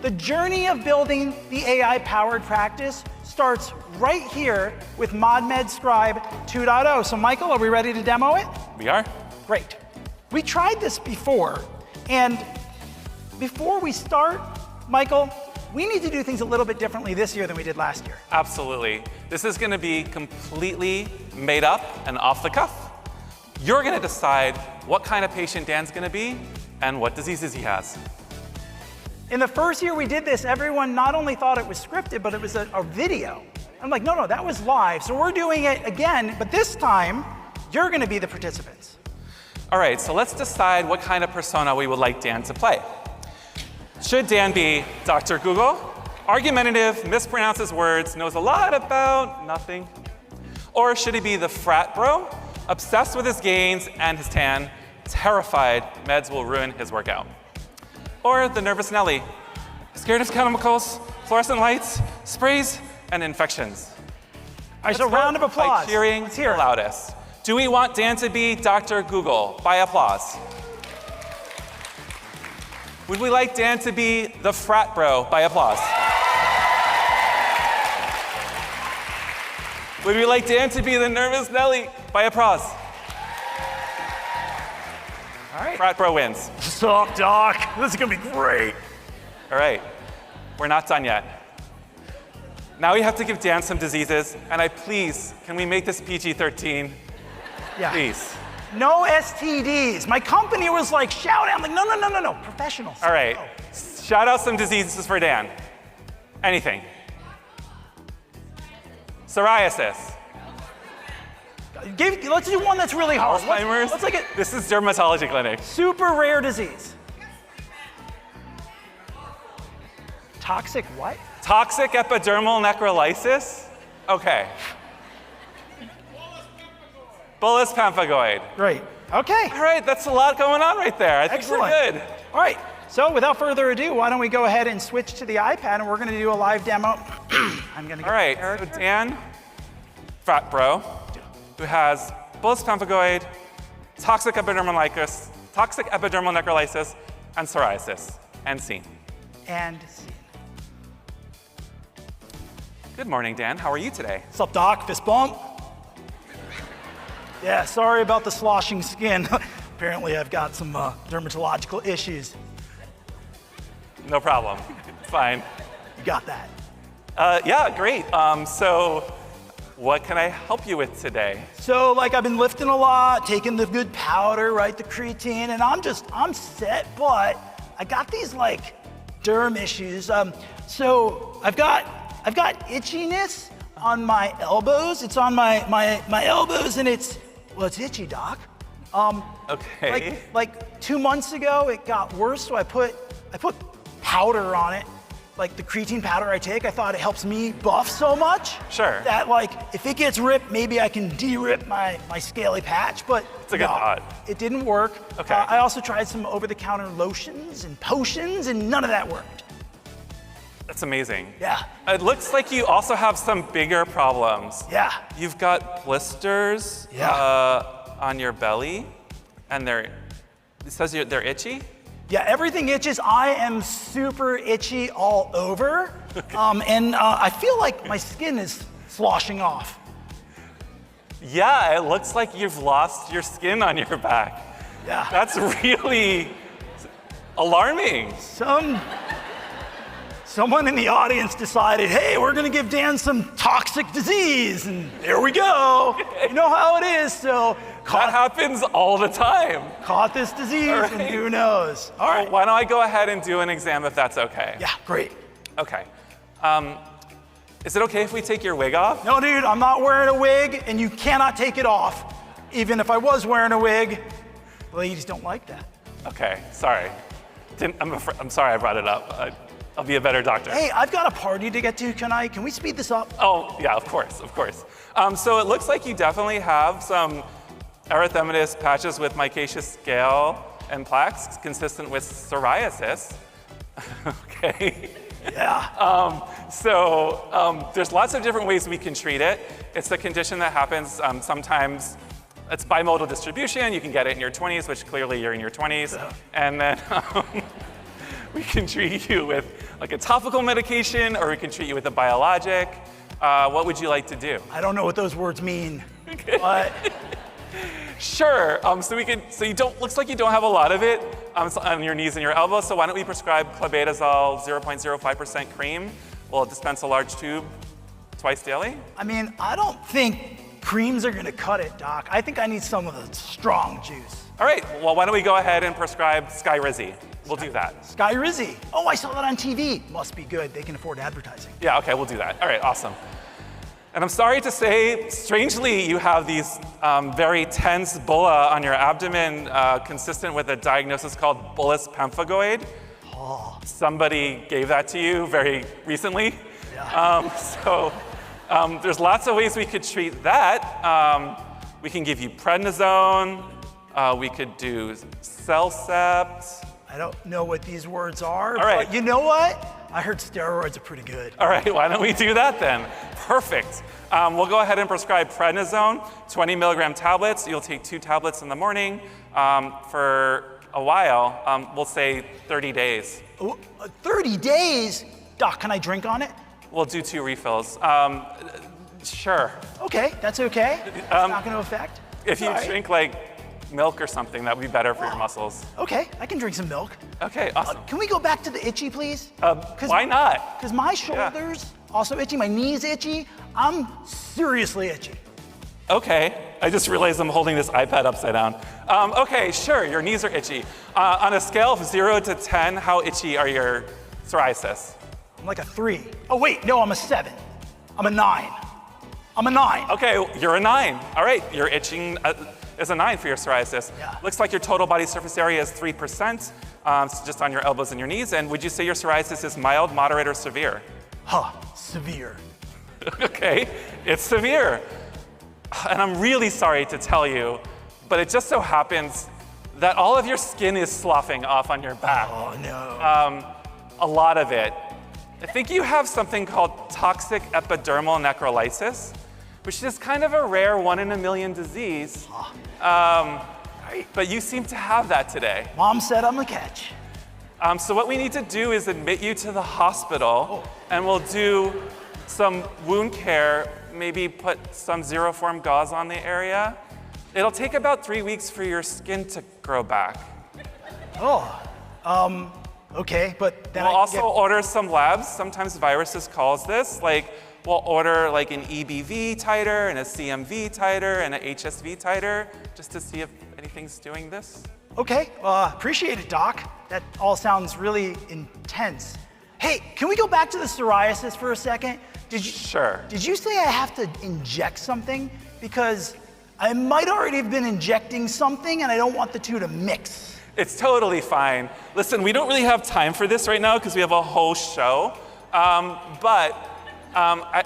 The journey of building the AI-powered practice starts right here with ModMed Scribe 2.0. So Michael, are we ready to demo it? We are. Great. We tried this before, and before we start, Michael, we need to do things a little bit differently this year than we did last year. Absolutely. This is going to be completely made up and off the cuff. You're going to decide what kind of patient Dan's going to be and what diseases he has. In the first year we did this, everyone not only thought it was scripted, but it was a video. I'm like, no, that was live. So we're doing it again, but this time, you're going to be the participants. All right, so let's decide what kind of persona we would like Dan to play. Should Dan be Dr. Google, argumentative, mispronounces words, knows a lot about nothing? Or should he be the frat bro, obsessed with his gains and his tan, terrified meds will ruin his workout? Or the nervous Nelly, scared of chemicals, fluorescent lights, sprays, and infections? All right, so round of applause. By cheering the loudest. Do we want Dan to be Dr. Google? By applause. Would we like Dan to be the frat bro? By applause. Would we like Dan to be the nervous Nelly? By applause. All right. Frat bro wins. Suck, Doc. This is gonna be great. All right, we're not done yet. Now we have to give Dan some diseases, and can we make this PG-13? Yeah. Please. No STDs. My company was like shouting. I'm like, no, professionals. All right, shout out some diseases for Dan. Anything. Psoriasis. Let's do one that's really hard. Alzheimer's. Let's like it. This is dermatology clinic. Super rare disease. Toxic what? Toxic epidermal necrolysis. Okay. Bullous pemphigoid. Great. Okay. All right, that's a lot going on right there. I think Excellent. we're good. All right. So without further ado, why don't we go ahead and switch to the iPad, and we're going to do a live demo. I'm going to. All right. So Dan, frat bro, who has bullous pemphigoid, toxic epidermal necrolysis, and psoriasis. And scene. And scene. Good morning, Dan. How are you today? What's up, Doc? Fist bump. Yeah, sorry about the sloshing skin. Apparently, I've got some dermatological issues. No problem. Fine. You got that. Yeah, great. So what can I help you with today? So, like, I've been lifting a lot, taking the good powder, right, the creatine, and I'm set, but I got these, like, derm issues. So I've got itchiness on my elbows. It's on my elbows, and it's itchy, Doc. Okay. Like 2 months ago, it got worse, so I put powder on it, like the creatine powder I take. I thought it helps me buff so much. Sure. That, like, if it gets ripped, maybe I can de-rip my scaly patch, but it's a good thought. It didn't work. Okay. I also tried some over-the-counter lotions and potions, and none of that worked. That's amazing. Yeah. It looks like you also have some bigger problems. Yeah. You've got blisters on your belly, and it says they're itchy? Yeah, everything itches. I am super itchy all over, and I feel like my skin is sloshing off. Yeah, it looks like you've lost your skin on your back. Yeah. That's really alarming. Someone in the audience decided, hey, we're gonna give Dan some toxic disease, and there we go. You know how it is, so. That happens all the time. Caught this disease, and who knows? All right. Well, why don't I go ahead and do an exam if that's okay? Yeah, great. Okay. Is it okay if we take your wig off? No, dude, I'm not wearing a wig, and you cannot take it off. Even if I was wearing a wig, ladies don't like that. Okay, sorry. I'm sorry I brought it up. I'll be a better doctor. Hey, I've got a party to get to. Can we speed this up? Oh, yeah, of course. So it looks like you definitely have some erythematous patches with micaceous scale and plaques consistent with psoriasis. Okay. Yeah. There's lots of different ways we can treat it. It's a condition that happens sometimes. It's bimodal distribution. You can get it in your 20s, which clearly you're in your 20s. Yeah. And then we can treat you with like a topical medication, or we can treat you with a biologic. What would you like to do? I don't know what those words mean, but Sure. So you don't. Looks like you don't have a lot of it on your knees and your elbows. So why don't we prescribe clobetasol 0.05% cream? We'll dispense a large tube twice daily. I mean, I don't think creams are gonna cut it, Doc. I think I need some of the strong juice. All right. Well, why don't we go ahead and prescribe Skyrizi? We'll do that. Skyrizi. Oh, I saw that on TV. Must be good. They can afford advertising. Yeah. Okay. We'll do that. All right. Awesome. And I'm sorry to say, strangely, you have these very tense bulla on your abdomen, consistent with a diagnosis called bullous pemphigoid. Oh. Somebody gave that to you very recently. Yeah. There's lots of ways we could treat that. We can give you prednisone. We could do Cellcept. I don't know what these words are, All right. but you know what? I heard steroids are pretty good. All right, why don't we do that then? Perfect. We'll go ahead and prescribe prednisone, 20 milligram tablets. You'll take 2 tablets in the morning for a while. We'll say 30 days. 30 days? Doc, can I drink on it? We'll do 2 refills. Sure. Okay, that's okay. It's not going to affect. If you All right. drink like milk or something, that would be better for your muscles. Okay, I can drink some milk. Okay, awesome. Can we go back to the itchy, please? Why not? Because my shoulders also itchy, my knees itchy. I'm seriously itchy. Okay, I just realized I'm holding this iPad upside down. Okay, sure, your knees are itchy. On a scale of 0 to 10, how itchy are your psoriasis? I'm like a 3. Oh wait, no, I'm a 7. I'm a 9. I'm a 9. Okay, you're a 9. All right, you're itching is a 9 for your psoriasis. Yeah. Looks like your total body surface area is 3%, so just on your elbows and your knees. And would you say your psoriasis is mild, moderate, or severe? Huh, severe. Okay, it's severe. And I'm really sorry to tell you, but it just so happens that all of your skin is sloughing off on your back. Oh no. A lot of it. I think you have something called toxic epidermal necrolysis, which is kind of a rare 1 in a million disease. But you seem to have that today. Mom said I'm a catch. So what we need to do is admit you to the hospital, and we'll do some wound care, maybe put some Xeroform gauze on the area. It'll take about 3 weeks for your skin to grow back. Okay, but then We'll I also order some labs. Sometimes viruses cause this. Like we'll order like an EBV titer and a CMV titer and an HSV titer just to see if anything's doing this. Okay, appreciate it, Doc. That all sounds really intense. Hey, can we go back to the psoriasis for a second? Sure. Did you say I have to inject something? Because I might already have been injecting something and I don't want the two to mix. It's totally fine. Listen, we don't really have time for this right now because we have a whole show.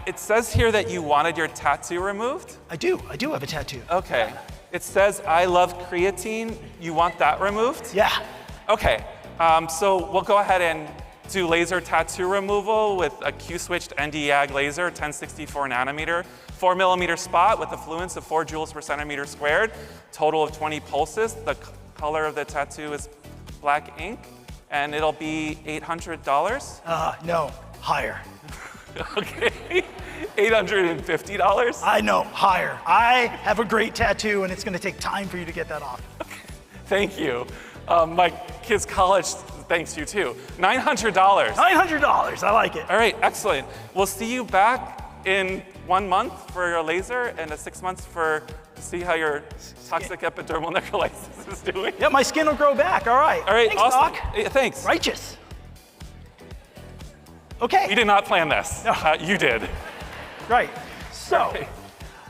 It says here that you wanted your tattoo removed. I do have a tattoo. Okay. It says, I love creatine. You want that removed? Yeah. Okay. So we'll go ahead and do laser tattoo removal with a Q-switched Nd:YAG laser, 1064 nanometer, 4 millimeter spot with a fluence of 4 joules per centimeter squared, total of 20 pulses. The color of the tattoo is black ink, and it'll be $800. No, higher. Okay, $850? I know, higher. I have a great tattoo and it's gonna take time for you to get that off. Thank you. My kid's college thanks you too. $900. $900, I like it. All right, excellent. We'll see you back in 1 month for your laser and 6 months to see how your toxic epidermal necrolysis is doing. Yeah, my skin will grow back, all right. All right, Thanks, awesome. Doc. Yeah, thanks. Righteous. Okay. We did not plan this. No. You did. Right. So, Okay.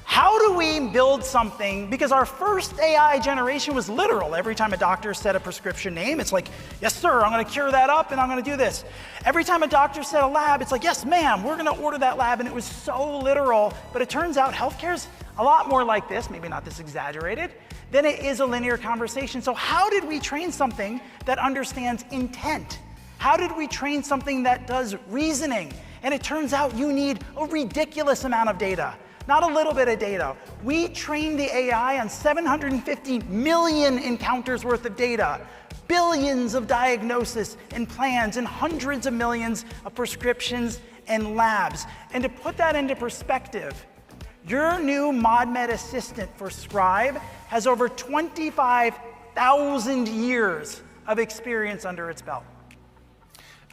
how do we build something? Because our first AI generation was literal. Every time a doctor said a prescription name, it's like, yes, sir, I'm gonna cure that up and I'm gonna do this. Every time a doctor said a lab, it's like, yes, ma'am, we're gonna order that lab. And it was so literal. But it turns out healthcare's a lot more like this, maybe not this exaggerated, than it is a linear conversation. So how did we train something that understands intent? How did we train something that does reasoning? And it turns out you need a ridiculous amount of data, not a little bit of data. We trained the AI on 750 million encounters worth of data. billions of diagnoses and plans and hundreds of millions of prescriptions and labs. And to put that into perspective, your new ModMed assistant for Scribe has over 25,000 years of experience under its belt.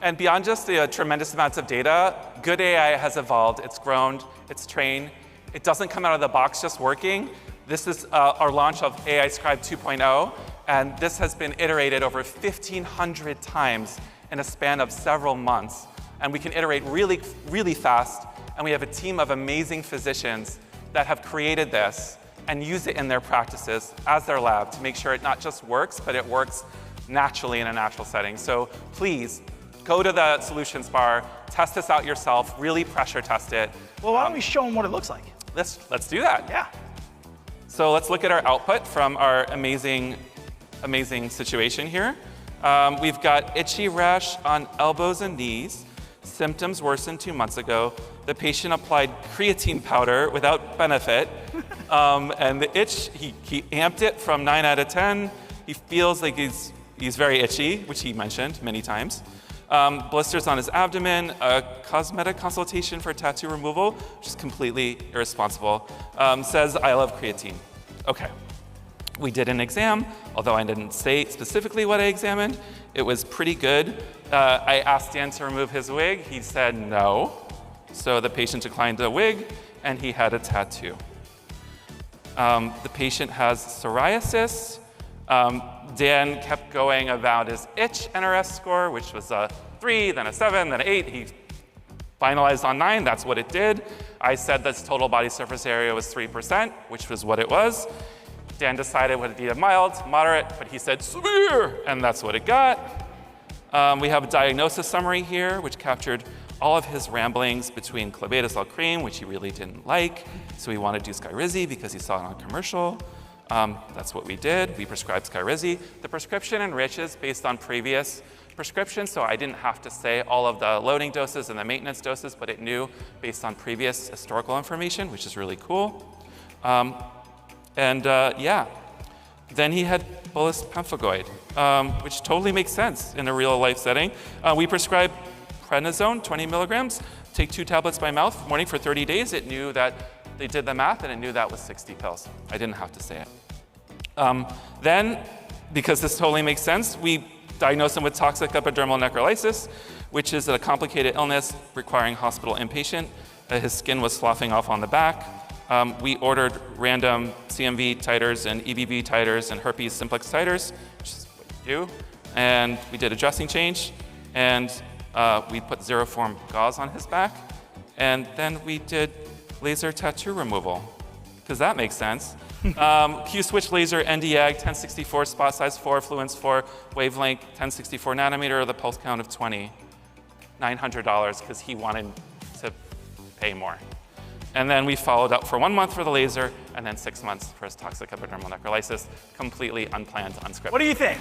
And beyond just the tremendous amounts of data, good AI has evolved, it's grown, it's trained. It doesn't come out of the box just working. This is our launch of AI Scribe 2.0, and this has been iterated over 1,500 times in a span of several months. And we can iterate really, really fast, and we have a team of amazing physicians that have created this and use it in their practices as their lab to make sure it not just works, but it works naturally in a natural setting. So please, go to the solutions bar, test this out yourself, really pressure test it. Well, why don't we show them what it looks like? Let's do that. Yeah. So let's look at our output from our amazing situation here. We've got itchy rash on elbows and knees. Symptoms worsened 2 months ago. The patient applied creatine powder without benefit. And the itch, he amped it from 9 out of 10. He feels like he's very itchy, which he mentioned many times. Blisters on his abdomen, a cosmetic consultation for tattoo removal, which is completely irresponsible. Says, I love creatine. Okay. We did an exam, although I didn't say specifically what I examined. It was pretty good. I asked Dan to remove his wig. He said no. So the patient declined the wig, and he had a tattoo. The patient has psoriasis. Dan kept going about his itch NRS score, which was a 3, then a 7, then an 8. He finalized on 9, that's what it did. I said that total body surface area was 3%, which was what it was. Dan decided would it be a mild, moderate, but he said severe, and that's what it got. We have a diagnosis summary here, which captured all of his ramblings between clobetasol cream, which he really didn't like, so he wanted to do Skyrizi because he saw it on a commercial. That's what we did. We prescribed Skyrizi. The prescription enriches based on previous prescriptions, so I didn't have to say all of the loading doses and the maintenance doses, but it knew based on previous historical information, which is really cool. Yeah, then he had bullous pemphigoid, which totally makes sense in a real life setting. We prescribed prednisone, 20 milligrams, take 2 tablets by mouth, morning for 30 days. It knew that they did the math and it knew that was 60 pills. I didn't have to say it. Then, because this totally makes sense, we diagnosed him with toxic epidermal necrolysis, which is a complicated illness requiring hospital inpatient. His skin was sloughing off on the back. We ordered random CMV titers and EBV titers and herpes simplex titers, which is what you do. And we did a dressing change, and we put Zeroform gauze on his back. And then we did laser tattoo removal, because that makes sense. Q-switch laser, Nd:YAG, 1064, spot size 4, fluence 4, wavelength 1064 nanometer, the pulse count of 20. $900, because he wanted to pay more. And then we followed up for 1 month for the laser, and then 6 months for his toxic epidermal necrolysis, completely unplanned, unscripted. What do you think?